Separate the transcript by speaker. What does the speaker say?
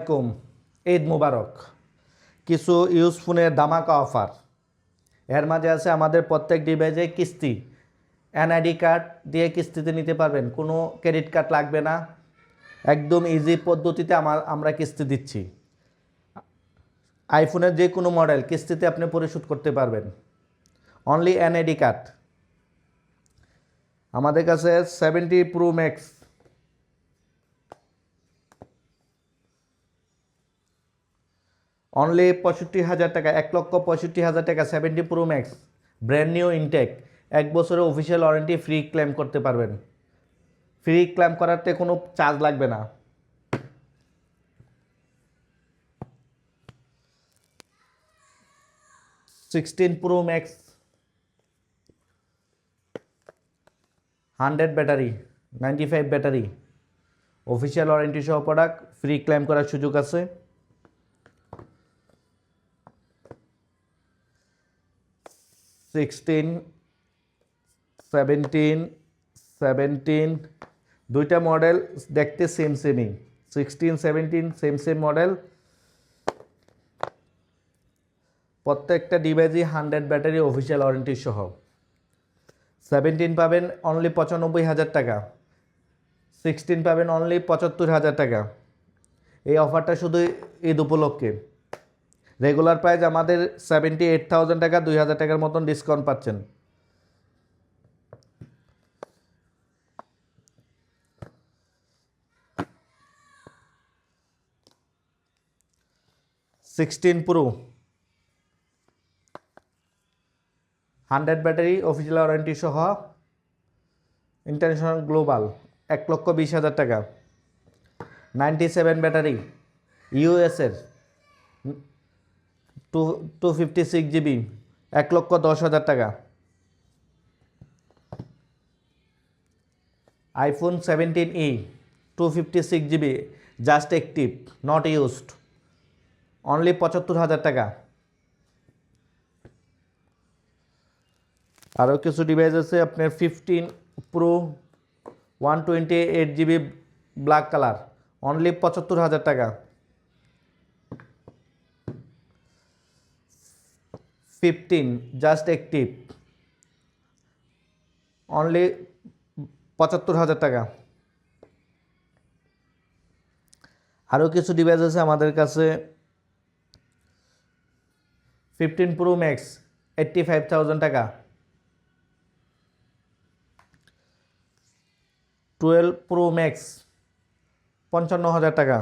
Speaker 1: আসসালামু আলাইকুম, ঈদ মুবারক। কিছু ইউজ ফোনের ধামাকা অফার এর মাঝে আছে আমাদের প্রত্যেক ডিভাইসে কিস্তি এনআইডি কার্ড দিয়ে কিস্তিতে নিতে পারবেন, কোনো ক্রেডিট কার্ড লাগবে না। একদম ইজি পদ্ধতিতে আমরা কিস্তি দিচ্ছি। আইফোনের যে কোনো মডেল কিস্তিতে আপনি পরিশোধ করতে পারবেন, অনলি এনআইডি কার্ড। আমাদের কাছে 70 প্রো ম্যাক্স অনলি 65,000 টাকা, 1,65,000 টাকা। 70 pro max brand new intake, 1 বছরের অফিসিয়াল ওয়ারেন্টি, ফ্রি ক্লেম করতে পারবেন। ফ্রি ক্লেম করাতে কোনো চার্জ লাগবে না। Sixteen pro max 100 battery, 95 battery, official warranty সহ প্রোডাক্ট, ফ্রি ক্লেম করার সুযোগ আছে। সিক্সটিন 17 দুইটা মডেল দেখতে সেমই। 16 17 সেম মডেল। প্রত্যেকটা ডিভাইসই 100 ব্যাটারি, অফিসিয়াল ওয়ারেন্টি সহ। 17 পাবেন অনলি 95,000 টাকা, 16 পাবেন অনলি 75,000 টাকা। এই অফারটা শুধু ঈদ উপলক্ষে। রেগুলার প্রাইস আমাদের 78,000 টাকা, 2,000 টাকার মতন ডিসকাউন্ট পাচ্ছেন। Sixteen pro 100 battery, official warranty সহ, ইন্টারন্যাশনাল গ্লোবাল, 1,20,000 টাকা। 97 ব্যাটারি, ইউএসের, 256 জিবি, 1,10,000 টাকা। IPhone 17e 256 GB, just active, not used, only 75,000 টাকা। আরও কিছু ডিভাইস আছে আপনার 15 pro 128 GB, black colour, only 75,000 টাকা। 15 জাস্ট অ্যাক্টিভ, অনলি 75,000 টাকা। আরও কিছু ডিভাইস আছে আমাদের কাছে 15 প্রো ম্যাক্স 85,000 টাকা। 12 প্রো ম্যাক্স 55,000 টাকা।